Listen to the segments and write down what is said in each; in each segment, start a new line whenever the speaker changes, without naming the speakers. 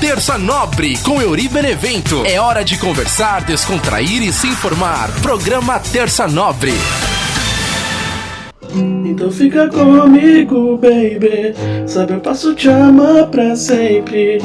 Terça Nobre com Eury Benevento. É hora de conversar, descontrair e se informar. Programa Terça Nobre.
Então fica comigo, baby. Sabe, eu posso te amar pra sempre.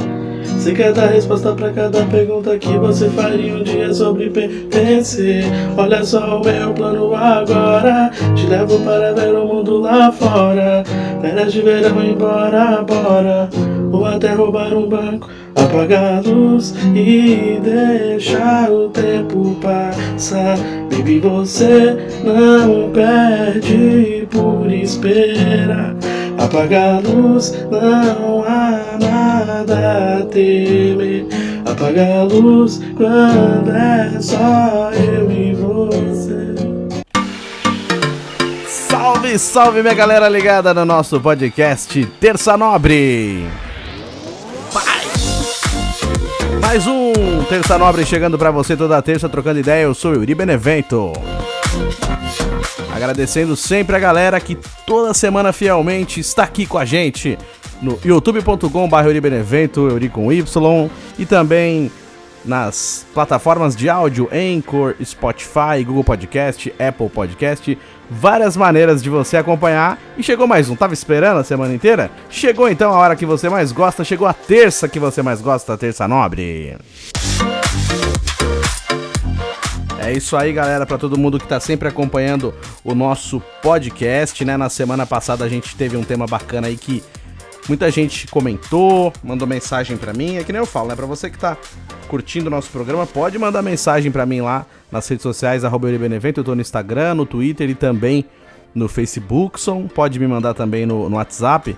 Você quer dar resposta pra cada pergunta que você faria um dia sobre pertencer. Olha só o meu plano agora. Te levo para ver o mundo lá fora. Férias de verão embora, bora. Ou até roubar um banco, apagar a luz e deixar o tempo passar. Baby, você não perde por esperar. Apagar a luz, não há nada a temer. Apagar a luz quando é só eu e você.
Salve, salve minha galera ligada no nosso podcast Terça Nobre. Mais um Terça Nobre chegando pra você toda terça, trocando ideia. Eu sou o Eury Benevento. Agradecendo sempre a galera que toda semana fielmente está aqui com a gente no youtube.com/EuryBenevento, Eury com Y, e também nas plataformas de áudio Anchor, Spotify, Google Podcast, Apple Podcast, várias maneiras de você acompanhar. E chegou mais um, tava esperando a semana inteira? Chegou então a hora que você mais gosta, chegou a terça que você mais gosta, a Terça Nobre. É isso aí, galera, para todo mundo que tá sempre acompanhando o nosso podcast, né? Na semana passada a gente teve um tema bacana aí que muita gente comentou, mandou mensagem pra mim. É que nem eu falo, né? Pra você que tá curtindo o nosso programa, pode mandar mensagem pra mim lá nas redes sociais, @EuryBenevento. Eu tô no Instagram, no Twitter e também no Facebook. Pode me mandar também no WhatsApp.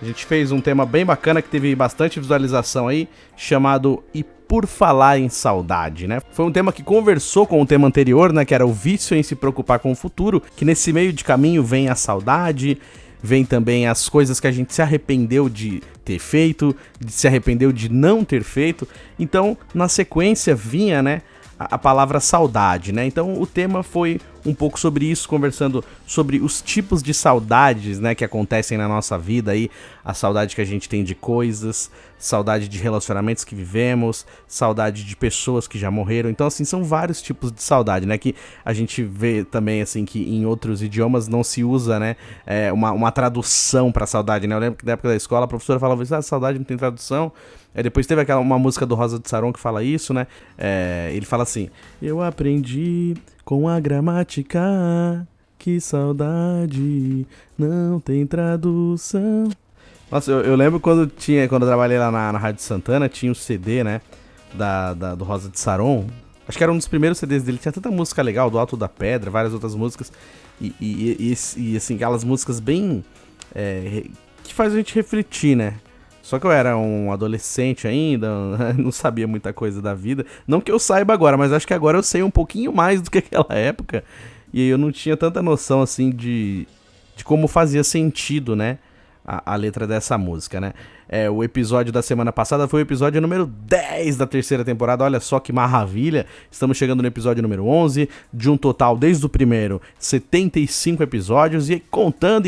A gente fez um tema bem bacana que teve bastante visualização aí, chamado E Por Falar em Saudade, né? Foi um tema que conversou com o tema anterior, né? Que era o vício em se preocupar com o futuro, que nesse meio de caminho vem a saudade, vem também as coisas que a gente se arrependeu de ter feito, se arrependeu de não ter feito. Então, na sequência vinha, né, a palavra saudade, né? Então, o tema foi um pouco sobre isso, conversando sobre os tipos de saudades, né, que acontecem na nossa vida aí, a saudade que a gente tem de coisas, saudade de relacionamentos que vivemos, saudade de pessoas que já morreram. Então, assim, são vários tipos de saudade, né, que a gente vê também, assim, que em outros idiomas não se usa, né, uma tradução pra saudade, né? Eu lembro que na época da escola a professora falava isso, saudade não tem tradução. Depois teve uma música do Rosa de Saron que fala isso, né? Ele fala assim: eu aprendi com a gramática que saudade não tem tradução. Nossa, eu lembro quando eu trabalhei lá na Rádio Santana, tinha o CD, né? Do Rosa de Saron. Acho que era um dos primeiros CDs dele. Tinha tanta música legal, do Alto da Pedra, várias outras músicas. E assim, aquelas músicas bem... que faz a gente refletir, né? Só que eu era um adolescente ainda, não sabia muita coisa da vida. Não que eu saiba agora, mas acho que agora eu sei um pouquinho mais do que aquela época. E eu não tinha tanta noção, assim, de como fazia sentido, né, a letra dessa música, né. O episódio da semana passada foi o episódio número 10 da terceira temporada. Olha só que maravilha. Estamos chegando no episódio número 11, de um total, desde o primeiro, 75 episódios. E contando.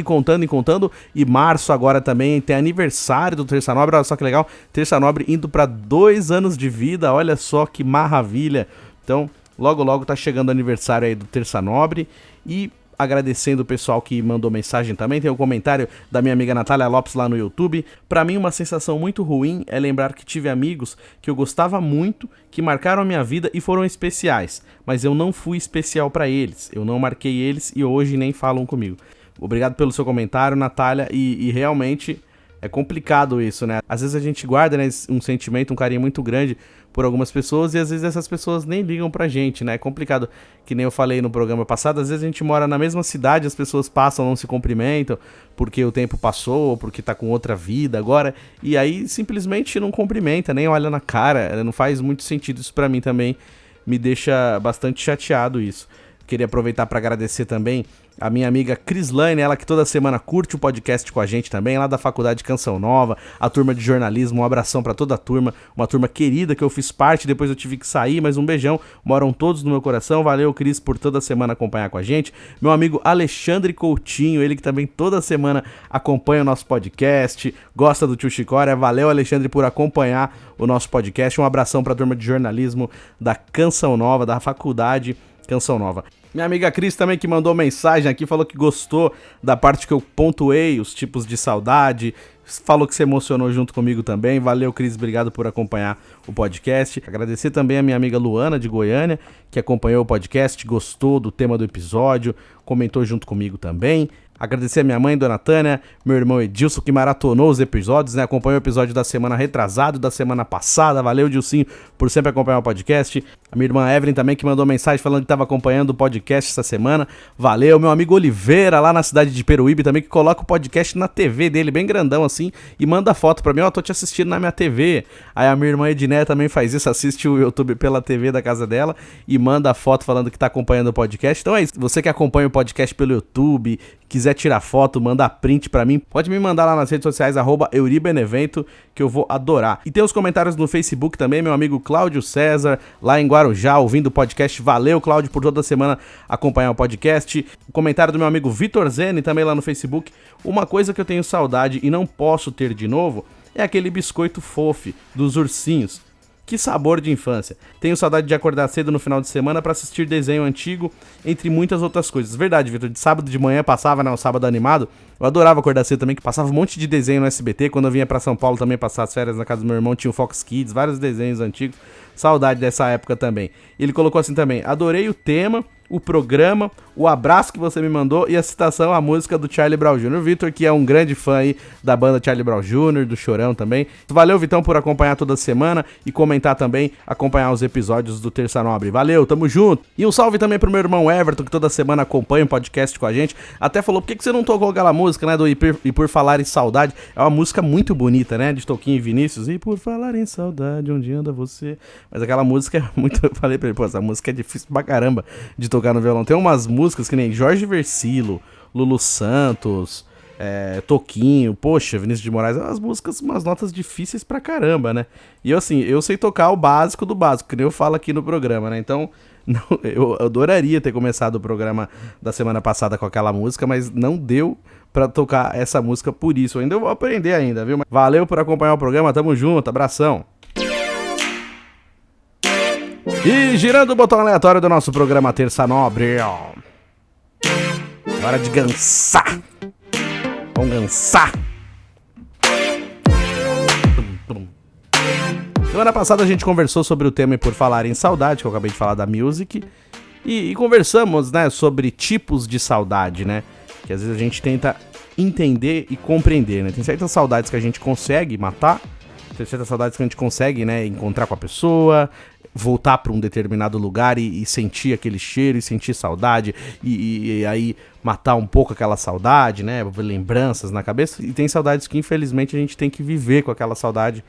E março agora também tem aniversário do Terça Nobre. Olha só que legal. Terça Nobre indo para 2 anos de vida. Olha só que maravilha. Então, logo tá chegando o aniversário aí do Terça Nobre. E agradecendo o pessoal que mandou mensagem também. Tem um comentário da minha amiga Natália Lopes lá no YouTube. Pra mim, uma sensação muito ruim é lembrar que tive amigos que eu gostava muito, que marcaram a minha vida e foram especiais, mas eu não fui especial pra eles. Eu não marquei eles e hoje nem falam comigo. Obrigado pelo seu comentário, Natália, e realmente é complicado isso, né? Às vezes a gente guarda, né, um sentimento, um carinho muito grande por algumas pessoas e às vezes essas pessoas nem ligam pra gente, né? É complicado, que nem eu falei no programa passado, às vezes a gente mora na mesma cidade, as pessoas passam, não se cumprimentam porque o tempo passou ou porque tá com outra vida agora, e aí simplesmente não cumprimenta, nem olha na cara. Não faz muito sentido isso pra mim também, me deixa bastante chateado isso. Queria aproveitar para agradecer também a minha amiga Crislaine, ela que toda semana curte o podcast com a gente também, lá da Faculdade Canção Nova, a turma de jornalismo, um abração pra toda a turma, uma turma querida que eu fiz parte, depois eu tive que sair, mas um beijão, moram todos no meu coração, valeu Cris por toda semana acompanhar com a gente, meu amigo Alexandre Coutinho, ele que também toda semana acompanha o nosso podcast, gosta do Tio Chicória, valeu Alexandre por acompanhar o nosso podcast, um abração pra turma de jornalismo da Canção Nova, da Faculdade Canção Nova. Minha amiga Cris também que mandou mensagem aqui, falou que gostou da parte que eu pontuei os tipos de saudade, falou que se emocionou junto comigo também. Valeu, Cris, obrigado por acompanhar o podcast. Agradecer também a minha amiga Luana, de Goiânia, que acompanhou o podcast, gostou do tema do episódio, comentou junto comigo também. Agradecer a minha mãe, Dona Tânia, meu irmão Edilson, que maratonou os episódios, né? Acompanhou o episódio da semana retrasada, da semana passada. Valeu, Dilcinho, por sempre acompanhar o podcast. A minha irmã Evelyn também, que mandou mensagem falando que estava acompanhando o podcast essa semana. Valeu. Meu amigo Oliveira, lá na cidade de Peruíbe, também, que coloca o podcast na TV dele, bem grandão assim, e manda foto pra mim. Ó, tô te assistindo na minha TV. Aí a minha irmã Edné também faz isso, assiste o YouTube pela TV da casa dela e manda foto falando que tá acompanhando o podcast. Então é isso. Você que acompanha o podcast pelo YouTube, quiser tirar foto, mandar print pra mim, pode me mandar lá nas redes sociais, @euribenevento, que eu vou adorar. E tem os comentários no Facebook também, meu amigo Cláudio César, lá em Guarujá, ouvindo o podcast. Valeu, Cláudio, por toda semana acompanhar o podcast. O comentário do meu amigo Vitor Zene, também lá no Facebook. Uma coisa que eu tenho saudade e não posso ter de novo é aquele biscoito fofo dos ursinhos. Que sabor de infância. Tenho saudade de acordar cedo no final de semana pra assistir desenho antigo, entre muitas outras coisas. Verdade, Vitor, de sábado de manhã passava, né, o sábado animado. Eu adorava acordar cedo também, que passava um monte de desenho no SBT. Quando eu vinha pra São Paulo também passar as férias na casa do meu irmão, tinha o Fox Kids, vários desenhos antigos. Saudade dessa época também. Ele colocou assim também: adorei o tema, o programa, o abraço que você me mandou e a citação à música do Charlie Brown Jr. O Vitor, que é um grande fã aí da banda Charlie Brown Jr., do Chorão também. Valeu, Vitão, por acompanhar toda semana e comentar também, acompanhar os episódios do Terça Nobre. Valeu, tamo junto. E um salve também pro meu irmão Everton, que toda semana acompanha o podcast com a gente. Até falou, por que você não tocou aquela música, né, do E Por Falar em Saudade? É uma música muito bonita, né, de Toquinho e Vinícius. E por falar em saudade, onde anda você? Mas aquela música é muito... Eu falei pra ele, pô, essa música é difícil pra caramba de tocar no violão. Tem umas músicas que nem Jorge Versilo, Lulu Santos, Toquinho, poxa, Vinícius de Moraes, umas músicas, umas notas difíceis pra caramba, né? E eu, assim, eu sei tocar o básico do básico, que nem eu falo aqui no programa, né? Então, não, eu adoraria ter começado o programa da semana passada com aquela música, mas não deu pra tocar essa música por isso. Ainda eu vou aprender ainda, viu? Valeu por acompanhar o programa, tamo junto, abração. E girando o botão aleatório do nosso programa Terça Nobre. Hora de gansar. Vamos gansar. Semana passada a gente conversou sobre o tema E Por Falar em Saudade, que eu acabei de falar da Music. E conversamos, né, sobre tipos de saudade, né? Que às vezes a gente tenta entender e compreender, né? Tem certas saudades que a gente consegue matar, tem certas saudades que a gente consegue, né, encontrar com a pessoa, voltar para um determinado lugar e sentir aquele cheiro e sentir saudade e aí matar um pouco aquela saudade, né, lembranças na cabeça. E tem saudades que infelizmente a gente tem que viver com aquela saudade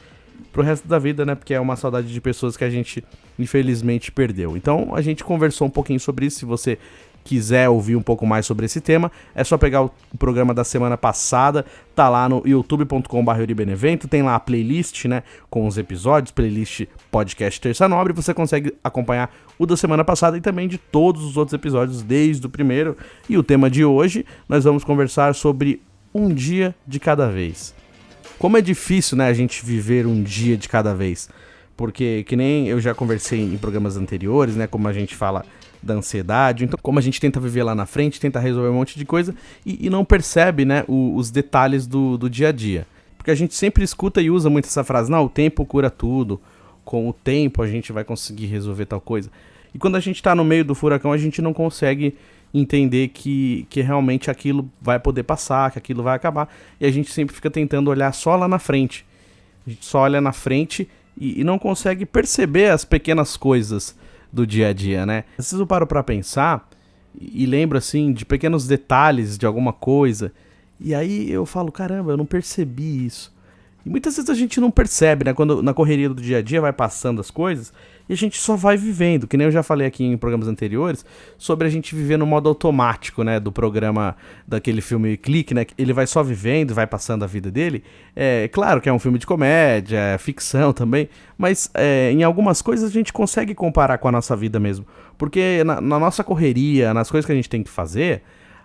pro resto da vida, né, porque é uma saudade de pessoas que a gente infelizmente perdeu. Então a gente conversou um pouquinho sobre isso. Se você quiser ouvir um pouco mais sobre esse tema, é só pegar o programa da semana passada, tá lá no youtube.com/euribenevento, tem lá a playlist, né, com os episódios, playlist podcast Terça Nobre, você consegue acompanhar o da semana passada e também de todos os outros episódios desde o primeiro. E o tema de hoje, nós vamos conversar sobre um dia de cada vez. Como é difícil, né, a gente viver um dia de cada vez, porque que nem eu já conversei em programas anteriores, né, como a gente fala da ansiedade, então como a gente tenta viver lá na frente, tenta resolver um monte de coisa e não percebe, né, os detalhes do dia a dia. Porque a gente sempre escuta e usa muito essa frase, não, o tempo cura tudo, com o tempo a gente vai conseguir resolver tal coisa. E quando a gente tá no meio do furacão, a gente não consegue entender que realmente aquilo vai poder passar, que aquilo vai acabar, e a gente sempre fica tentando olhar só lá na frente. A gente só olha na frente e não consegue perceber as pequenas coisas do dia a dia, né? Às vezes eu paro pra pensar e lembro, assim, de pequenos detalhes de alguma coisa, e aí eu falo, caramba, eu não percebi isso. E muitas vezes a gente não percebe, né? Quando na correria do dia a dia vai passando as coisas e a gente só vai vivendo, que nem eu já falei aqui em programas anteriores, sobre a gente viver no modo automático, né? Do programa, daquele filme Clique, né? Ele vai só vivendo, vai passando a vida dele. É claro que é um filme de comédia, é ficção também, mas em algumas coisas a gente consegue comparar com a nossa vida mesmo. Porque na nossa correria, nas coisas que a gente tem que fazer,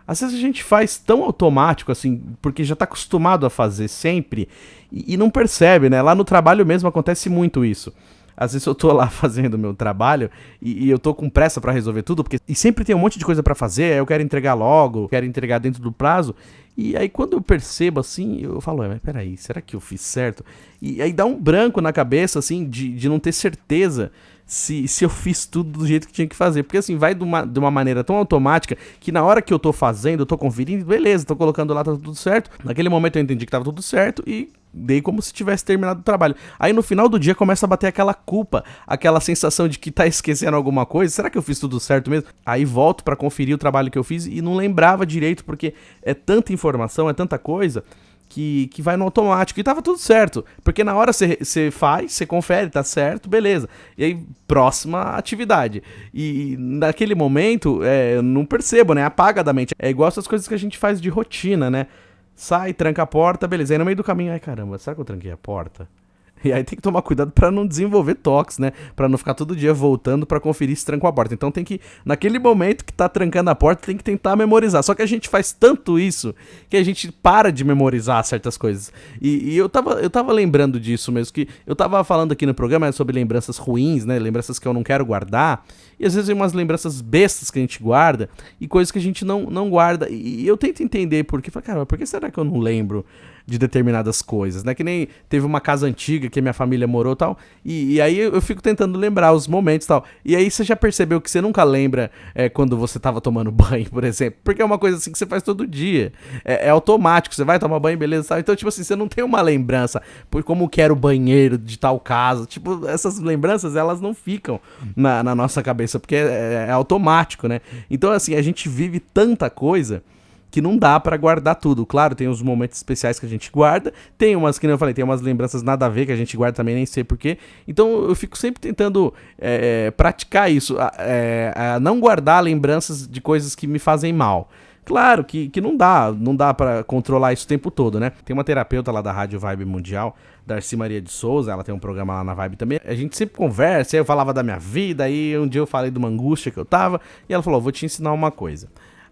às vezes a gente faz tão automático, assim, porque já tá acostumado a fazer sempre e não percebe, né? Lá no trabalho mesmo acontece muito isso. Às vezes eu tô lá fazendo o meu trabalho e eu tô com pressa pra resolver tudo, porque e sempre tem um monte de coisa pra fazer, aí eu quero entregar logo, quero entregar dentro do prazo. E aí quando eu percebo assim, eu falo, mas peraí, será que eu fiz certo? E aí dá um branco na cabeça, assim, de não ter certeza se eu fiz tudo do jeito que tinha que fazer. Porque assim, vai de uma maneira tão automática que na hora que eu tô fazendo, eu tô conferindo, beleza, tô colocando lá, tá tudo certo. Naquele momento eu entendi que tava tudo certo e dei como se tivesse terminado o trabalho. Aí no final do dia começa a bater aquela culpa, aquela sensação de que tá esquecendo alguma coisa. Será que eu fiz tudo certo mesmo? Aí volto pra conferir o trabalho que eu fiz e não lembrava direito, porque é tanta informação, é tanta coisa que vai no automático. E tava tudo certo, porque na hora você faz, você confere, tá certo, beleza. E aí, próxima atividade. E naquele momento, eu não percebo, né? Apaga da mente. É igual essas coisas que a gente faz de rotina, né? Sai, tranca a porta, beleza. Aí no meio do caminho, ai caramba, será que eu tranquei a porta? E aí tem que tomar cuidado pra não desenvolver toques, né? Pra não ficar todo dia voltando pra conferir se trancou a porta. Então tem que, naquele momento que tá trancando a porta, tem que tentar memorizar. Só que a gente faz tanto isso que a gente para de memorizar certas coisas. E eu tava lembrando disso mesmo, que eu tava falando aqui no programa sobre lembranças ruins, né? Lembranças que eu não quero guardar. E às vezes tem umas lembranças bestas que a gente guarda e coisas que a gente não guarda. E eu tento entender por quê. Falei, cara, por que será que eu não lembro de determinadas coisas, né? Que nem teve uma casa antiga que a minha família morou e tal, e aí eu fico tentando lembrar os momentos e tal. E aí você já percebeu que você nunca lembra quando você tava tomando banho, por exemplo? Porque é uma coisa assim que você faz todo dia. É automático, você vai tomar banho, beleza, tal. Então, tipo assim, você não tem uma lembrança por como que era o banheiro de tal casa. Tipo, essas lembranças, elas não ficam na nossa cabeça, porque é automático, né? Então, assim, a gente vive tanta coisa que não dá pra guardar tudo. Claro, tem os momentos especiais que a gente guarda, tem umas, que eu falei, tem umas lembranças nada a ver que a gente guarda também, nem sei porquê. Então eu fico sempre tentando praticar isso, a não guardar lembranças de coisas que me fazem mal. Claro que não dá pra controlar isso o tempo todo, né? Tem uma terapeuta lá da Rádio Vibe Mundial, Darcy Maria de Souza, ela tem um programa lá na Vibe também. A gente sempre conversa, aí eu falava da minha vida, aí um dia eu falei de uma angústia que eu tava, e ela falou, vou te ensinar uma coisa.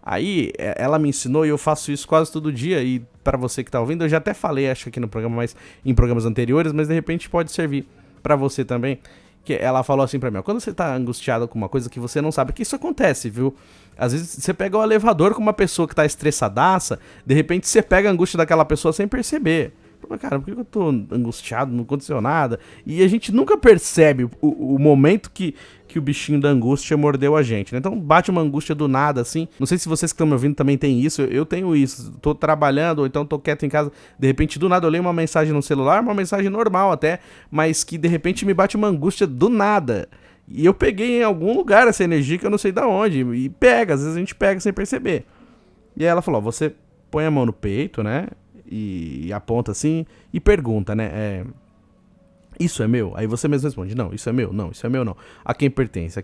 Aí ela me ensinou e eu faço isso quase todo dia. E pra você que tá ouvindo, eu já até falei, acho que aqui no programa, mas em programas anteriores, mas de repente pode servir pra você também. Que ela falou assim pra mim, ó, quando você tá angustiado com uma coisa que você não sabe, que isso acontece, viu? Às vezes você pega o elevador com uma pessoa que tá estressadaça, de repente você pega a angústia daquela pessoa sem perceber. Cara, por que eu tô angustiado? Não aconteceu nada. E a gente nunca percebe o momento que o bichinho da angústia mordeu a gente, né? Então bate uma angústia do nada, assim. Não sei se vocês que estão me ouvindo também tem isso. Eu tenho isso. Tô trabalhando, ou então tô quieto em casa. De repente, do nada, eu leio uma mensagem no celular, uma mensagem normal até, mas que de repente me bate uma angústia do nada. E eu peguei em algum lugar essa energia que eu não sei da onde. E pega, às vezes a gente pega sem perceber. E aí ela falou, você põe a mão no peito, né? E aponta assim e pergunta, né? Isso é meu? Aí você mesmo responde, não, isso é meu, não, isso é meu, não. A quem pertence,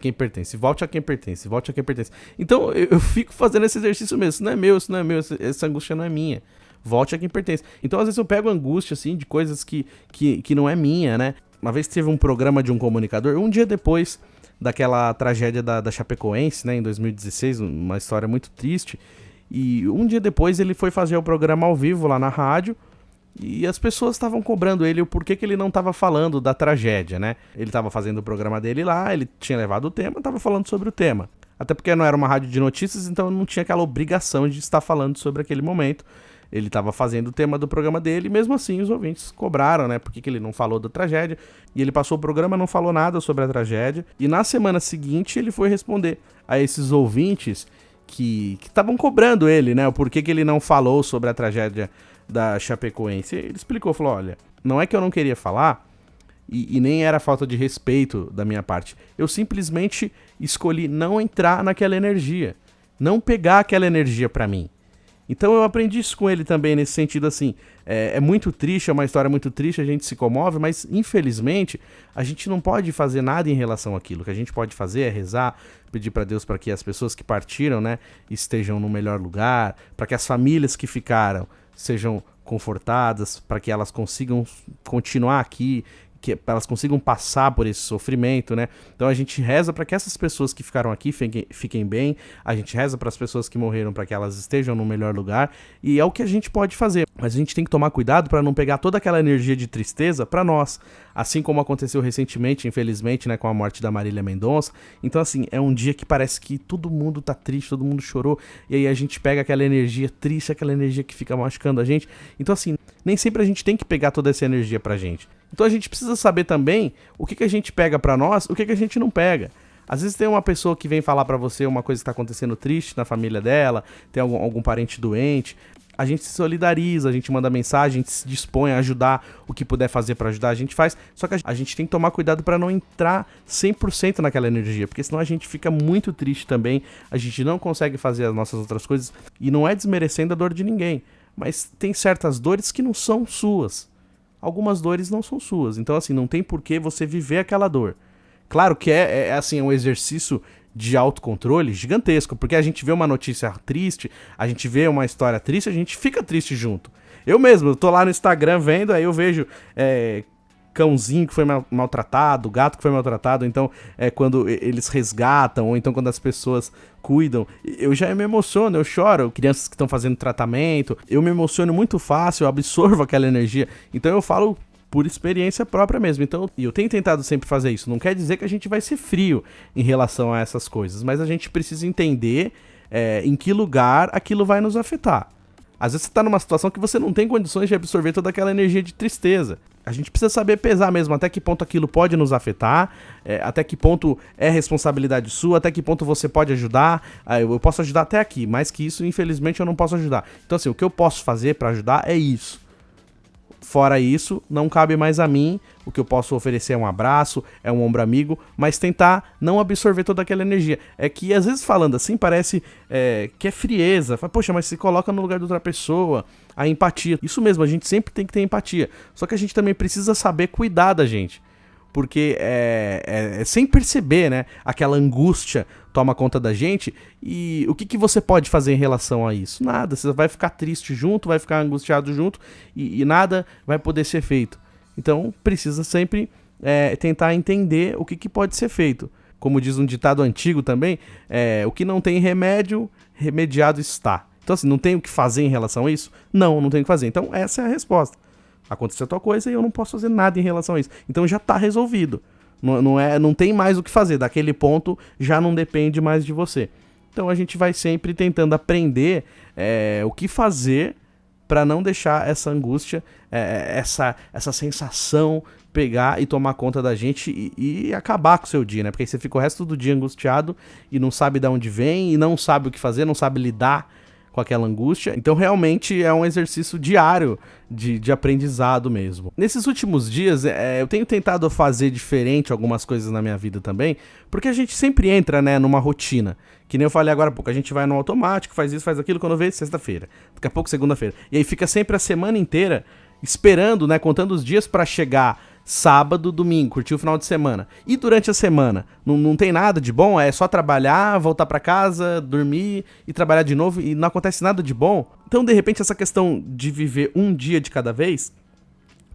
volte a quem pertence, volte a quem pertence. Então eu fico fazendo esse exercício mesmo, isso não é meu, essa angústia não é minha. Volte a quem pertence. Então às vezes eu pego angústia, assim, de coisas que não é minha, né? Uma vez teve um programa de um comunicador, um dia depois daquela tragédia da Chapecoense, né, em 2016, uma história muito triste. E um dia depois ele foi fazer o programa ao vivo lá na rádio e as pessoas estavam cobrando ele o porquê que ele não estava falando da tragédia, né? Ele estava fazendo o programa dele lá, ele tinha levado o tema, estava falando sobre o tema. Até porque não era uma rádio de notícias, então não tinha aquela obrigação de estar falando sobre aquele momento. Ele estava fazendo o tema do programa dele e mesmo assim os ouvintes cobraram, né? Por que ele não falou da tragédia. E ele passou o programa, não falou nada sobre a tragédia. E na semana seguinte ele foi responder a esses ouvintes que estavam cobrando ele, né? O porquê que ele não falou sobre a tragédia da Chapecoense. Ele explicou, falou, olha, não é que eu não queria falar e nem era falta de respeito da minha parte. Eu simplesmente escolhi não entrar naquela energia, não pegar aquela energia pra mim. Então eu aprendi isso com ele também, nesse sentido assim, é muito triste, é uma história muito triste, a gente se comove, mas infelizmente a gente não pode fazer nada em relação àquilo. O que a gente pode fazer é rezar, pedir para Deus para que as pessoas que partiram, né, estejam no melhor lugar, para que as famílias que ficaram sejam confortadas, para que elas consigam continuar aqui, que elas consigam passar por esse sofrimento, né? Então a gente reza para que essas pessoas que ficaram aqui fiquem bem, a gente reza para as pessoas que morreram para que elas estejam no melhor lugar, e é o que a gente pode fazer. Mas a gente tem que tomar cuidado para não pegar toda aquela energia de tristeza para nós, assim como aconteceu recentemente, infelizmente, né, com a morte da Marília Mendonça. Então assim, é um dia que parece que todo mundo tá triste, todo mundo chorou, e aí a gente pega aquela energia triste, aquela energia que fica machucando a gente. Então assim, nem sempre a gente tem que pegar toda essa energia pra gente. Então a gente precisa saber também o que a gente pega pra nós, o que a gente não pega. Às vezes tem uma pessoa que vem falar pra você uma coisa que tá acontecendo triste na família dela, tem algum parente doente. A gente se solidariza, a gente manda mensagem, a gente se dispõe a ajudar, o que puder fazer pra ajudar a gente faz. Só que a gente tem que tomar cuidado pra não entrar 100% naquela energia, porque senão a gente fica muito triste também, a gente não consegue fazer as nossas outras coisas, e não é desmerecendo a dor de ninguém, mas tem certas dores que não são suas. Algumas dores não são suas, então assim, não tem por que você viver aquela dor. Claro que assim, um exercício de autocontrole gigantesco, porque a gente vê uma notícia triste, a gente vê uma história triste, a gente fica triste junto. Eu mesmo, eu tô lá no Instagram vendo, aí eu vejo cãozinho que foi maltratado, gato que foi maltratado, então quando eles resgatam, ou então quando as pessoas cuidam, eu já me emociono, eu choro, crianças que estão fazendo tratamento, eu me emociono muito fácil, eu absorvo aquela energia, então eu falo por experiência própria mesmo, então eu tenho tentado sempre fazer isso, não quer dizer que a gente vai ser frio em relação a essas coisas, mas a gente precisa entender em que lugar aquilo vai nos afetar. Às vezes você tá numa situação que você não tem condições de absorver toda aquela energia de tristeza. A gente precisa saber pesar mesmo até que ponto aquilo pode nos afetar, até que ponto é responsabilidade sua, até que ponto você pode ajudar. Eu posso ajudar até aqui, mais que isso, infelizmente, eu não posso ajudar. Então assim, o que eu posso fazer pra ajudar é isso. Fora isso, não cabe mais a mim. O que eu posso oferecer é um abraço, é um ombro amigo, mas tentar não absorver toda aquela energia. É que às vezes falando assim parece que é frieza. Fala, poxa, mas se coloca no lugar de outra pessoa, a empatia. Isso mesmo, a gente sempre tem que ter empatia. Só que a gente também precisa saber cuidar da gente. Porque sem perceber, né? Aquela angústia toma conta da gente. E o que você pode fazer em relação a isso? Nada, você vai ficar triste junto, vai ficar angustiado junto e nada vai poder ser feito. Então precisa sempre tentar entender o que pode ser feito. Como diz um ditado antigo também, o que não tem remédio, remediado está. Então assim, não tem o que fazer em relação a isso? Não tem o que fazer. Então essa é a resposta. Aconteceu tal coisa e eu não posso fazer nada em relação a isso. Então já tá resolvido. Não tem mais o que fazer. Daquele ponto já não depende mais de você. Então a gente vai sempre tentando aprender o que fazer para não deixar essa angústia, essa sensação pegar e tomar conta da gente e acabar com o seu dia, né? Porque aí você fica o resto do dia angustiado e não sabe de onde vem e não sabe o que fazer, não sabe lidar com aquela angústia. Então realmente é um exercício diário de aprendizado mesmo. Nesses últimos dias eu tenho tentado fazer diferente algumas coisas na minha vida também, porque a gente sempre entra, né, numa rotina. Que nem eu falei agora há pouco, a gente vai no automático, faz isso, faz aquilo, quando vê sexta-feira, daqui a pouco segunda-feira. E aí fica sempre a semana inteira esperando, né, contando os dias pra chegar sábado, domingo, curtir o final de semana. E durante a semana, não tem nada de bom, é só trabalhar, voltar pra casa, dormir e trabalhar de novo e não acontece nada de bom. Então, de repente, essa questão de viver um dia de cada vez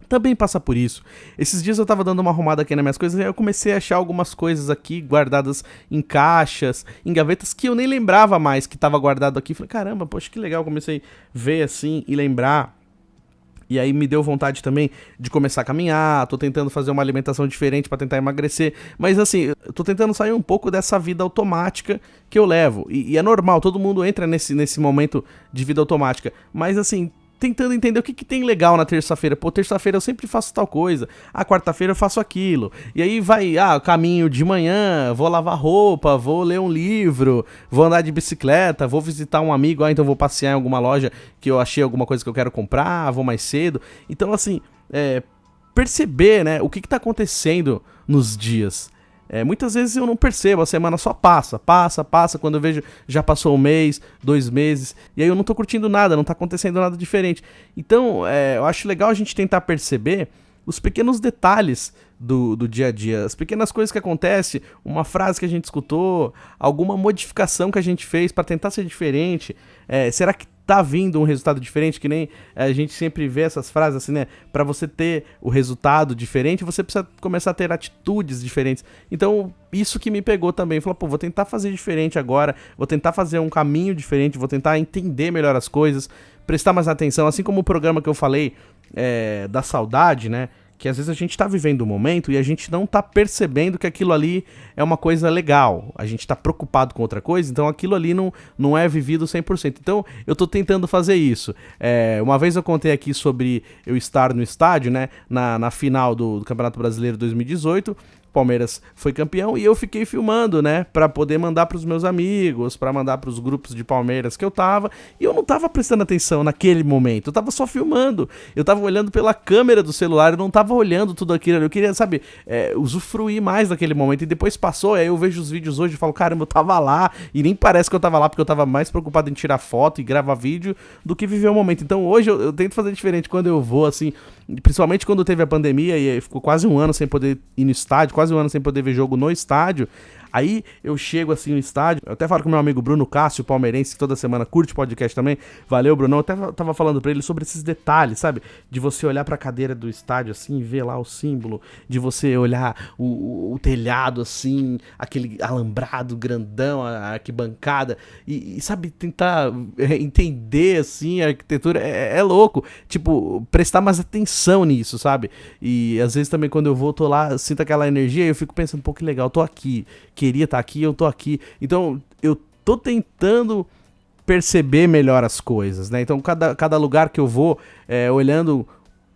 também passa por isso. Esses dias eu tava dando uma arrumada aqui nas minhas coisas e eu comecei a achar algumas coisas aqui guardadas em caixas, em gavetas que eu nem lembrava mais que tava guardado aqui. Falei, caramba, poxa, que legal. Comecei a ver assim e lembrar. E aí me deu vontade também de começar a caminhar, tô tentando fazer uma alimentação diferente pra tentar emagrecer, mas assim, eu tô tentando sair um pouco dessa vida automática que eu levo, e é normal, todo mundo entra nesse momento de vida automática, mas assim, tentando entender o que tem legal na terça-feira. Pô, terça-feira eu sempre faço tal coisa, quarta-feira eu faço aquilo, e aí vai, caminho de manhã, vou lavar roupa, vou ler um livro, vou andar de bicicleta, vou visitar um amigo, então vou passear em alguma loja que eu achei alguma coisa que eu quero comprar, vou mais cedo. Então assim, perceber, né, o que tá acontecendo nos dias. Muitas vezes eu não percebo, a semana só passa, quando eu vejo já passou 1 mês, 2 meses, e aí eu não tô curtindo nada, não tá acontecendo nada diferente. Então, eu acho legal a gente tentar perceber os pequenos detalhes do dia a dia, as pequenas coisas que acontecem, uma frase que a gente escutou, alguma modificação que a gente fez para tentar ser diferente. Será que tá vindo um resultado diferente? Que nem a gente sempre vê essas frases assim, né? Pra você ter o resultado diferente, você precisa começar a ter atitudes diferentes. Então, isso que me pegou também. Falou, vou tentar fazer diferente agora, vou tentar fazer um caminho diferente, vou tentar entender melhor as coisas, prestar mais atenção, assim como o programa que eu falei da saudade, né? Que às vezes a gente tá vivendo um momento e a gente não tá percebendo que aquilo ali é uma coisa legal. A gente tá preocupado com outra coisa, então aquilo ali não é vivido 100%. Então eu tô tentando fazer isso. Uma vez eu contei aqui sobre eu estar no estádio, né, na final do Campeonato Brasileiro 2018. Palmeiras foi campeão e eu fiquei filmando, né, pra poder mandar pros meus amigos, pra mandar pros grupos de Palmeiras que eu tava, e eu não tava prestando atenção naquele momento, eu tava só filmando, eu tava olhando pela câmera do celular, eu não tava olhando tudo aquilo, eu queria, sabe, usufruir mais daquele momento, e depois passou, aí eu vejo os vídeos hoje e falo, caramba, eu tava lá, e nem parece que eu tava lá, porque eu tava mais preocupado em tirar foto e gravar vídeo do que viver o momento. Então hoje eu tento fazer diferente quando eu vou, assim, principalmente quando teve a pandemia e ficou quase 1 ano sem poder ir no estádio, quase 1 ano sem poder ver jogo no estádio. Aí eu chego assim no estádio, eu até falo com meu amigo Bruno Cássio, palmeirense, que toda semana curte podcast também. Valeu, Bruno. Eu até tava falando pra ele sobre esses detalhes, sabe? De você olhar pra cadeira do estádio assim, ver lá o símbolo, de você olhar o telhado assim, aquele alambrado grandão, a arquibancada, e sabe, tentar entender assim a arquitetura. É louco. Tipo, prestar mais atenção nisso, sabe? E às vezes também quando eu vou, tô lá, sinto aquela energia e eu fico pensando, pô, que legal, tô aqui. Queria estar aqui, eu tô aqui. Então, eu tô tentando perceber melhor as coisas, né? Então, cada lugar que eu vou, olhando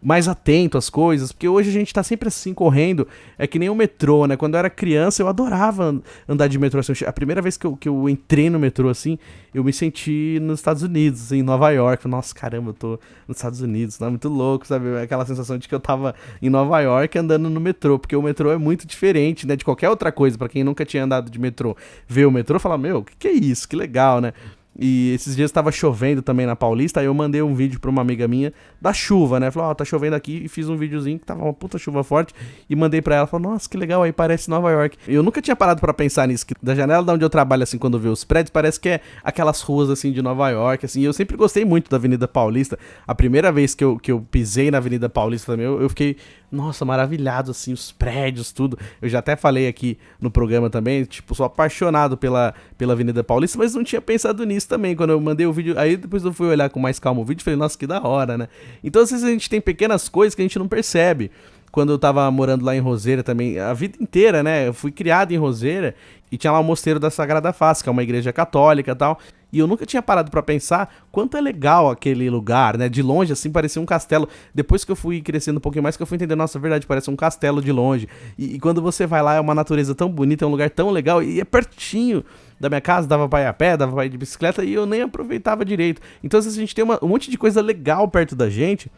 mais atento às coisas, porque hoje a gente tá sempre assim, correndo, é que nem o metrô, né? Quando eu era criança, eu adorava andar de metrô, assim, a primeira vez que eu entrei no metrô, assim, eu me senti nos Estados Unidos, assim, em Nova York. Nossa, caramba, eu tô nos Estados Unidos, né? Muito louco, sabe? Aquela sensação de que eu tava em Nova York andando no metrô, porque o metrô é muito diferente, né? De qualquer outra coisa, pra quem nunca tinha andado de metrô, ver o metrô e falar, meu, o que é isso? Que legal, né? E esses dias tava chovendo também na Paulista, aí eu mandei um vídeo pra uma amiga minha da chuva, né? Falei, tá chovendo aqui, e fiz um videozinho que tava uma puta chuva forte, e mandei pra ela, falou, nossa, que legal, aí parece Nova York. Eu nunca tinha parado pra pensar nisso, que da janela de onde eu trabalho, assim, quando eu vejo os prédios, parece que é aquelas ruas, assim, de Nova York, assim, e eu sempre gostei muito da Avenida Paulista. A primeira vez que eu pisei na Avenida Paulista também, eu fiquei, nossa, maravilhado, assim, os prédios, tudo. Eu já até falei aqui no programa também, tipo, sou apaixonado pela Avenida Paulista, mas não tinha pensado nisso também, quando eu mandei o vídeo, aí depois eu fui olhar com mais calma o vídeo e falei, nossa, que da hora, né? Então às vezes a gente tem pequenas coisas que a gente não percebe. Quando eu tava morando lá em Roseira também, a vida inteira, né, eu fui criado em Roseira e tinha lá o Mosteiro da Sagrada Face, que é uma igreja católica e tal, e eu nunca tinha parado pra pensar quanto é legal aquele lugar, né, de longe assim parecia um castelo. Depois que eu fui crescendo um pouquinho mais, que eu fui entender, nossa, é verdade, parece um castelo de longe, e quando você vai lá é uma natureza tão bonita, é um lugar tão legal, e é pertinho da minha casa, dava pra ir a pé, dava pra ir de bicicleta, e eu nem aproveitava direito. Então às vezes a gente tem um monte de coisa legal perto da gente,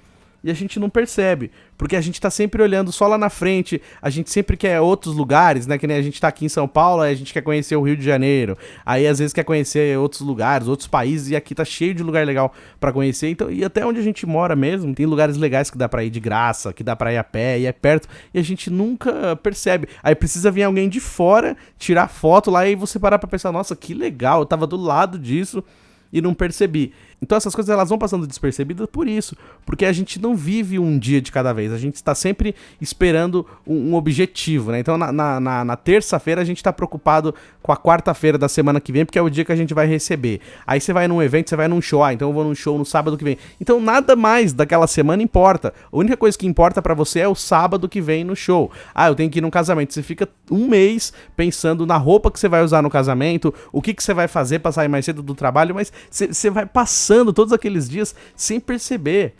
e a gente não percebe, porque a gente tá sempre olhando só lá na frente, a gente sempre quer outros lugares, né, que nem a gente tá aqui em São Paulo, aí a gente quer conhecer o Rio de Janeiro, aí às vezes quer conhecer outros lugares, outros países, e aqui tá cheio de lugar legal pra conhecer, então, e até onde a gente mora mesmo, tem lugares legais que dá pra ir de graça, que dá pra ir a pé, e é perto, e a gente nunca percebe, aí precisa vir alguém de fora, tirar foto lá, e você parar pra pensar, nossa, que legal, eu tava do lado disso, e não percebi. Então essas coisas elas vão passando despercebidas por isso, porque a gente não vive um dia de cada vez, a gente está sempre esperando um objetivo, né? Então na terça-feira a gente está preocupado com a quarta-feira da semana que vem, porque é o dia que a gente vai receber. Aí você vai num evento, você vai num show, então eu vou num show no sábado que vem. Então nada mais daquela semana importa, a única coisa que importa pra você é o sábado que vem no show. Eu tenho que ir num casamento, você fica 1 mês pensando na roupa que você vai usar no casamento, o que você vai fazer pra sair mais cedo do trabalho, mas você vai passando todos aqueles dias sem perceber,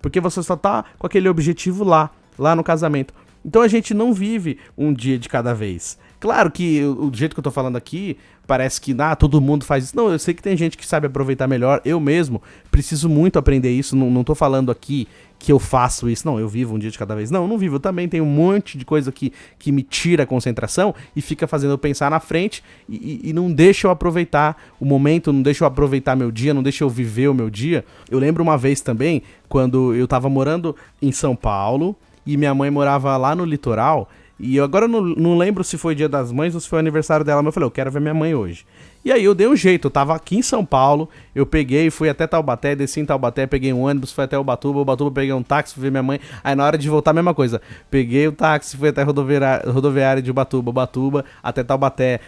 porque você só tá com aquele objetivo lá no casamento. Então a gente não vive um dia de cada vez. Claro que o jeito que eu tô falando aqui parece que todo mundo faz isso. Não, eu sei que tem gente que sabe aproveitar melhor. Eu mesmo preciso muito aprender isso. Não tô falando aqui que eu faço isso. Não, eu vivo um dia de cada vez. Não vivo. Eu também tenho um monte de coisa que me tira a concentração e fica fazendo eu pensar na frente e não deixa eu aproveitar o momento, não deixa eu aproveitar meu dia, não deixa eu viver o meu dia. Eu lembro uma vez também, quando eu tava morando em São Paulo e minha mãe morava lá no litoral, e eu agora não lembro se foi Dia das Mães ou se foi aniversário dela, mas eu falei, eu quero ver minha mãe hoje. E aí eu dei um jeito, eu tava aqui em São Paulo, eu peguei, fui até Taubaté, desci em Taubaté, peguei um ônibus, fui até Ubatuba, peguei um táxi, fui ver minha mãe, aí na hora de voltar a mesma coisa, peguei o táxi, fui até rodoviária de Ubatuba, até Taubaté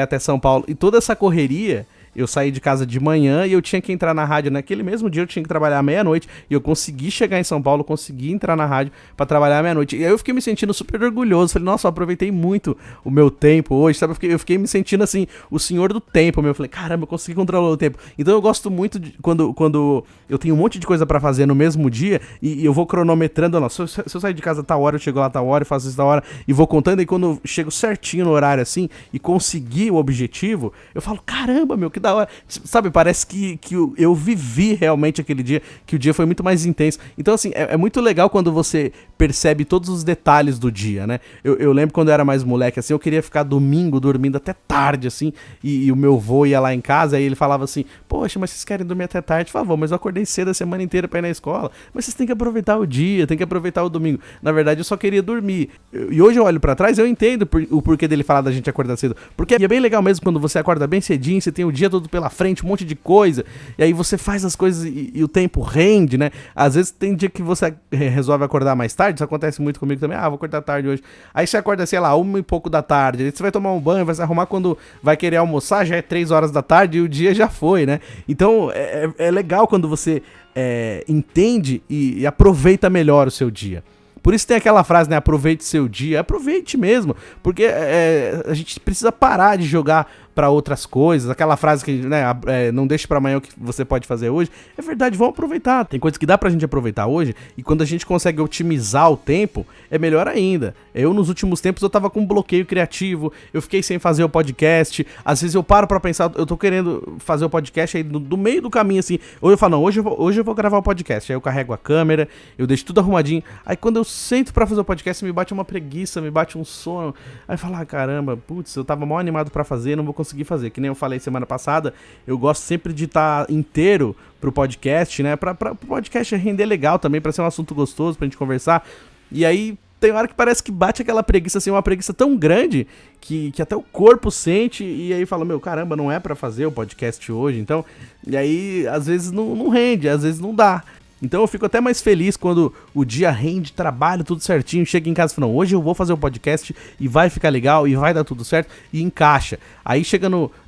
até São Paulo, e toda essa correria... Eu saí de casa de manhã e eu tinha que entrar na rádio naquele mesmo dia, eu tinha que trabalhar à meia-noite e eu consegui chegar em São Paulo, consegui entrar na rádio pra trabalhar à meia-noite. E aí eu fiquei me sentindo super orgulhoso, falei, nossa, eu aproveitei muito o meu tempo hoje, sabe? Eu fiquei me sentindo assim, o senhor do tempo, eu falei, caramba, eu consegui controlar o tempo. Então eu gosto muito de quando eu tenho um monte de coisa pra fazer no mesmo dia e eu vou cronometrando, não, se eu sair de casa tal hora, eu chego lá tal hora, eu faço isso tal hora e vou contando, e quando eu chego certinho no horário assim e consegui o objetivo, eu falo, caramba, meu, que da hora, sabe, parece que eu vivi realmente aquele dia, que o dia foi muito mais intenso. Então assim, é muito legal quando você percebe todos os detalhes do dia, né? Eu lembro quando eu era mais moleque, assim, eu queria ficar domingo dormindo até tarde, assim, e o meu avô ia lá em casa, aí ele falava assim, poxa, mas vocês querem dormir até tarde? Por favor, mas eu acordei cedo a semana inteira pra ir na escola, mas vocês têm que aproveitar o dia, tem que aproveitar o domingo. Na verdade, eu só queria dormir. E hoje eu olho pra trás, eu entendo o porquê dele falar da gente acordar cedo, porque é bem legal mesmo quando você acorda bem cedinho, você tem o dia todo pela frente, um monte de coisa, e aí você faz as coisas e o tempo rende, né? Às vezes tem dia que você resolve acordar mais tarde, isso acontece muito comigo também, vou acordar tarde hoje. Aí você acorda, sei lá, 1 e pouco da tarde, aí você vai tomar um banho, vai se arrumar, quando vai querer almoçar, já é 3 horas da tarde e o dia já foi, né? Então é legal quando você entende e aproveita melhor o seu dia. Por isso tem aquela frase, né, aproveite seu dia, aproveite mesmo, porque a gente precisa parar de jogar pra outras coisas, aquela frase que, né, não deixe pra amanhã o que você pode fazer hoje, é verdade, vamos aproveitar, tem coisas que dá pra gente aproveitar hoje, e quando a gente consegue otimizar o tempo, é melhor ainda. Eu, nos últimos tempos, eu tava com um bloqueio criativo, eu fiquei sem fazer o podcast, às vezes eu paro pra pensar, eu tô querendo fazer o podcast, aí do meio do caminho, assim, ou eu falo, não, hoje eu vou gravar o podcast, aí eu carrego a câmera, eu deixo tudo arrumadinho, aí quando eu sento pra fazer o podcast, me bate uma preguiça, me bate um sono, aí eu falo, caramba, putz, eu tava mal animado pra fazer, não vou conseguir fazer, que nem eu falei semana passada, eu gosto sempre de estar inteiro pro podcast, né, pro podcast render legal também, pra ser um assunto gostoso, pra gente conversar, e aí tem hora que parece que bate aquela preguiça, assim, uma preguiça tão grande, que até o corpo sente, e aí fala, meu, caramba, não é pra fazer o podcast hoje, então, e aí, às vezes não rende, às vezes não dá. Então eu fico até mais feliz quando o dia rende, trabalho, tudo certinho, chega em casa e fala, não, hoje eu vou fazer o podcast e vai ficar legal e vai dar tudo certo e encaixa. Aí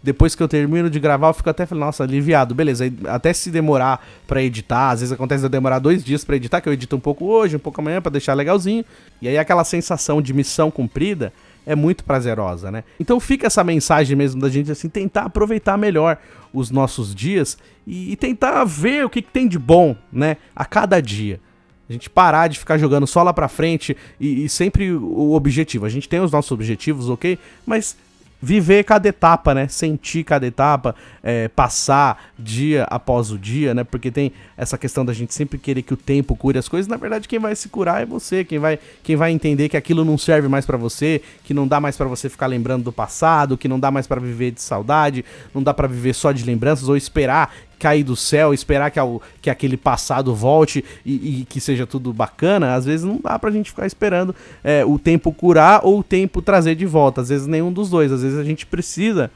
depois que eu termino de gravar, eu fico até falando, nossa, aliviado, beleza, aí, até se demorar pra editar, às vezes acontece de eu demorar 2 dias pra editar, que eu edito um pouco hoje, um pouco amanhã pra deixar legalzinho, e aí aquela sensação de missão cumprida é muito prazerosa, né? Então fica essa mensagem mesmo da gente, assim, tentar aproveitar melhor os nossos dias e tentar ver o que tem de bom, né? A cada dia. A gente parar de ficar jogando só lá pra frente e sempre o objetivo. A gente tem os nossos objetivos, ok? Mas viver cada etapa, né? Sentir cada etapa, passar dia após o dia, né? Porque tem essa questão da gente sempre querer que o tempo cure as coisas. Na verdade, quem vai se curar é você. Quem vai entender que aquilo não serve mais pra você, que não dá mais pra você ficar lembrando do passado, que não dá mais pra viver de saudade, não dá pra viver só de lembranças ou esperar cair do céu, esperar que aquele passado volte e que seja tudo bacana. Às vezes não dá pra gente ficar esperando o tempo curar ou o tempo trazer de volta. Às vezes nenhum dos dois. Às vezes a gente precisa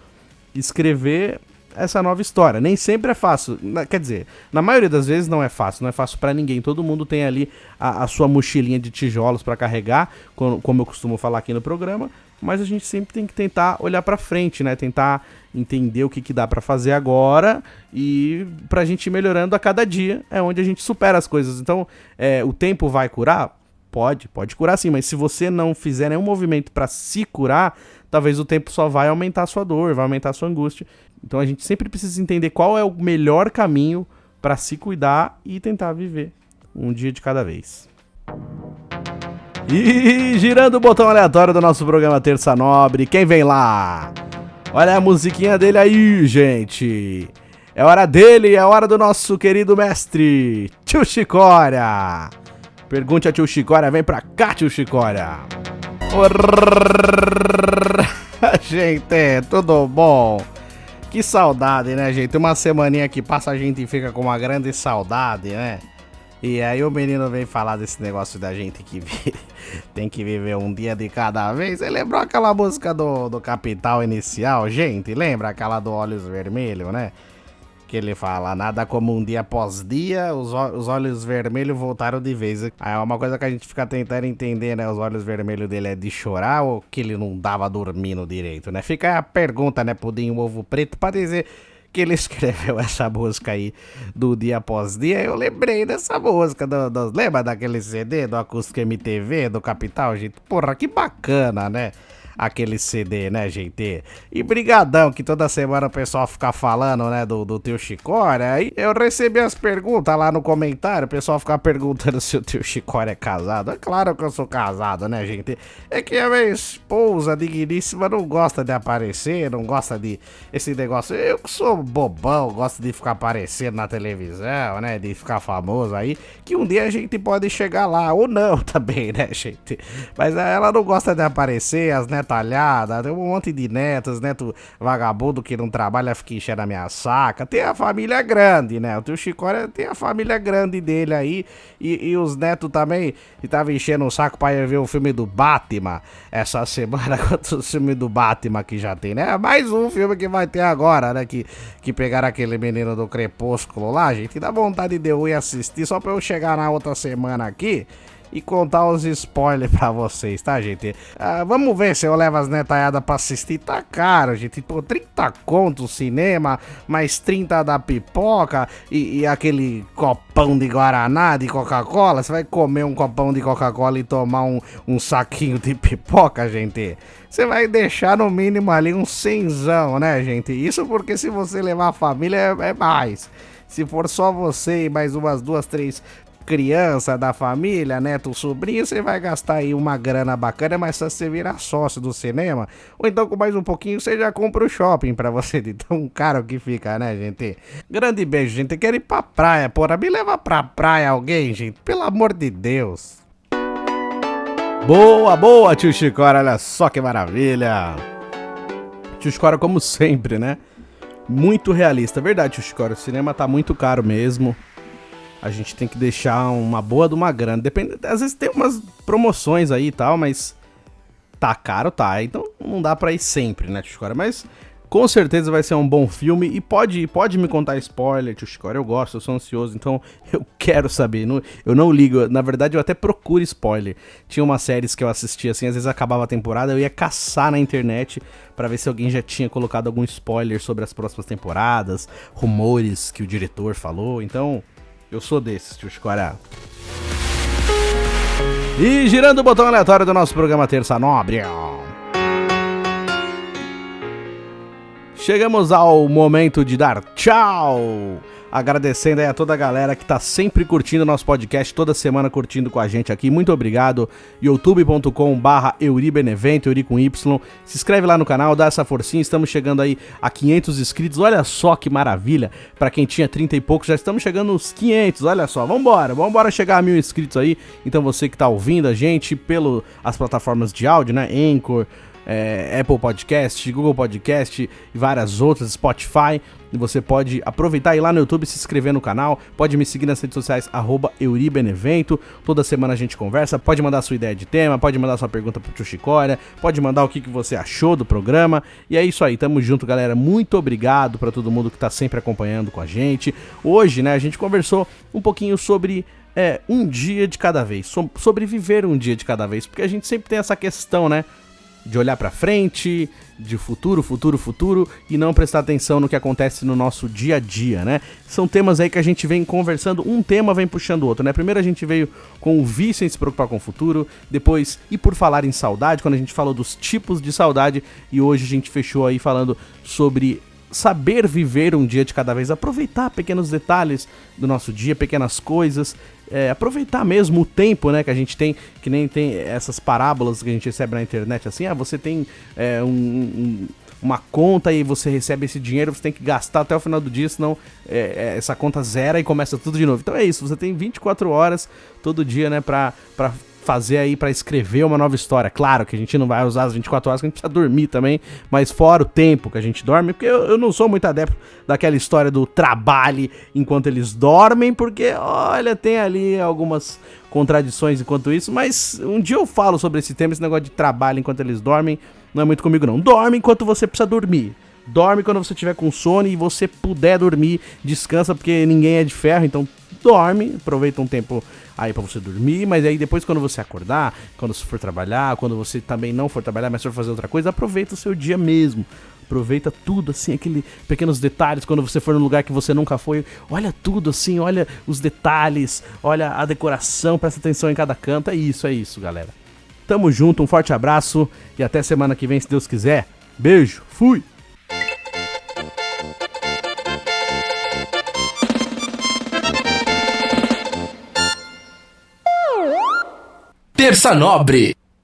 escrever essa nova história. Nem sempre é fácil. Quer dizer, na maioria das vezes não é fácil. Não é fácil pra ninguém. Todo mundo tem ali a sua mochilinha de tijolos pra carregar, como eu costumo falar aqui no programa. Mas a gente sempre tem que tentar olhar pra frente, né? Tentar entender o que dá pra fazer agora e pra gente ir melhorando a cada dia. É onde a gente supera as coisas. Então, o tempo vai curar? Pode curar sim, mas se você não fizer nenhum movimento pra se curar, talvez o tempo só vai aumentar a sua dor, vai aumentar a sua angústia. Então a gente sempre precisa entender qual é o melhor caminho pra se cuidar e tentar viver um dia de cada vez. E girando o botão aleatório do nosso programa Terça Nobre, quem vem lá? Olha a musiquinha dele aí, gente. É hora dele, é hora do nosso querido mestre Tio Chicória. Pergunte a tio Chicória, vem pra cá, tio Chicória. Gente, tudo bom? Que saudade, né, gente? Uma semaninha que passa a gente fica com uma grande saudade, né? E aí o menino vem falar desse negócio da gente que tem que viver um dia de cada vez. Você lembrou aquela música do Capital Inicial, gente? Lembra aquela do Olhos Vermelhos, né? Que ele fala, nada como um dia após dia, os olhos vermelhos voltaram de vez. Aí é uma coisa que a gente fica tentando entender, né? Os olhos vermelhos dele é de chorar ou que ele não tava dormindo direito, né? Fica aí a pergunta, né, Pudim Ovo Preto, pra dizer que ele escreveu essa música aí do dia após dia. Eu lembrei dessa música, lembra daquele CD do Acústico MTV, do Capital, gente? Porra, que bacana, né? Aquele CD, né, gente? E brigadão que toda semana o pessoal fica falando, né, do tio Chicória. Aí eu recebi as perguntas lá no comentário, o pessoal fica perguntando se o tio Chicória é casado. É claro que eu sou casado, né, gente? É que a minha esposa digníssima não gosta de aparecer, não gosta de esse negócio. Eu que sou bobão, gosto de ficar aparecendo na televisão, né, de ficar famoso aí, que um dia a gente pode chegar lá, ou não também, né, gente? Mas ela não gosta de aparecer, as netas talhada, tem um monte de netos, neto vagabundo que não trabalha, fica enchendo a minha saca. Tem a família grande, né? O tio Chicória tem a família grande dele aí. E os netos também estavam enchendo o saco pra ir ver o filme do Batman essa semana. Quantos filmes do Batman que já tem, né? Mais um filme que vai ter agora, né? Que pegaram aquele menino do Crepúsculo lá, gente. Dá vontade de eu ir assistir só pra eu chegar na outra semana aqui e contar os spoilers pra vocês, tá, gente? Vamos ver se eu levo as netalhadas pra assistir. Tá caro, gente. Pô, 30 conto o cinema, mais 30 da pipoca e aquele copão de Guaraná, de Coca-Cola. Você vai comer um copão de Coca-Cola e tomar um saquinho de pipoca, gente? Você vai deixar no mínimo ali um cenzão, né, gente? Isso porque se você levar a família é mais. Se for só você e mais umas 2, 3 criança da família, neto, sobrinho, você vai gastar aí uma grana bacana, mas só você virar sócio do cinema, ou então com mais um pouquinho você já compra o shopping pra você de tão caro que fica, né, gente? Grande beijo, gente. Quero ir pra praia, porra, me leva pra praia alguém, gente, pelo amor de Deus. Boa, tio Chicória, olha só que maravilha. Tio Chicória, como sempre, né? Muito realista, verdade, tio Chicória, o cinema tá muito caro mesmo. A gente tem que deixar uma boa de uma grana. Depende, às vezes tem umas promoções aí e tal, mas tá caro, tá. Então não dá pra ir sempre, né, tio Chicória? Mas com certeza vai ser um bom filme. E pode me contar spoiler, tio Chicória. Eu gosto, eu sou ansioso, então eu quero saber. Eu não ligo. Na verdade, eu até procuro spoiler. Tinha umas séries que eu assistia assim, às vezes acabava a temporada, eu ia caçar na internet pra ver se alguém já tinha colocado algum spoiler sobre as próximas temporadas, rumores que o diretor falou. Então eu sou desses, tio Chicória. E girando o botão aleatório do nosso programa Terça Nobre. Chegamos ao momento de dar tchau. Agradecendo aí a toda a galera que tá sempre curtindo o nosso podcast, toda semana curtindo com a gente aqui. Muito obrigado. youtube.com/euribenevento, Euri com Y. Se inscreve lá no canal, dá essa forcinha. Estamos chegando aí a 500 inscritos. Olha só que maravilha. Pra quem tinha 30 e poucos, já estamos chegando nos 500. Olha só, vambora chegar a 1000 inscritos aí. Então você que tá ouvindo a gente as plataformas de áudio, né? Anchor, Apple Podcast, Google Podcast e várias outras, Spotify. E você pode aproveitar e ir lá no YouTube, se inscrever no canal, pode me seguir nas redes sociais, @euribenevento. Toda semana a gente conversa, pode mandar sua ideia de tema, pode mandar sua pergunta pro tio Chicória, pode mandar o que você achou do programa. E é isso aí, tamo junto, galera. Muito obrigado pra todo mundo que tá sempre acompanhando com a gente. Hoje, né, a gente conversou um pouquinho sobre um dia de cada vez, sobre viver um dia de cada vez, porque a gente sempre tem essa questão, né, de olhar pra frente, de futuro, e não prestar atenção no que acontece no nosso dia a dia, né? São temas aí que a gente vem conversando, um tema vem puxando o outro, né? Primeiro a gente veio com o vício em se preocupar com o futuro, depois, e por falar em saudade, quando a gente falou dos tipos de saudade, e hoje a gente fechou aí falando sobre saber viver um dia de cada vez, aproveitar pequenos detalhes do nosso dia, pequenas coisas, aproveitar mesmo o tempo, né, que a gente tem, que nem tem essas parábolas que a gente recebe na internet, assim, você tem uma conta e você recebe esse dinheiro, você tem que gastar até o final do dia, senão essa conta zera e começa tudo de novo. Então é isso, você tem 24 horas todo dia, né, pra fazer aí, pra escrever uma nova história. Claro que a gente não vai usar as 24 horas, que a gente precisa dormir também, mas fora o tempo que a gente dorme, porque eu não sou muito adepto daquela história do trabalho enquanto eles dormem, porque, olha, tem ali algumas contradições enquanto isso, mas um dia eu falo sobre esse tema, esse negócio de trabalho enquanto eles dormem, não é muito comigo não. Dorme enquanto você precisa dormir. Dorme quando você tiver com sono e você puder dormir, descansa, porque ninguém é de ferro, então dorme, aproveita um tempo aí pra você dormir, mas aí depois quando você acordar, quando você for trabalhar, quando você também não for trabalhar, mas for fazer outra coisa, aproveita o seu dia mesmo. Aproveita tudo, assim, aqueles pequenos detalhes, quando você for num lugar que você nunca foi, olha tudo, assim, olha os detalhes, olha a decoração, presta atenção em cada canto, é isso, galera. Tamo junto, um forte abraço e até semana que vem, se Deus quiser. Beijo, fui!
Terça Nobre.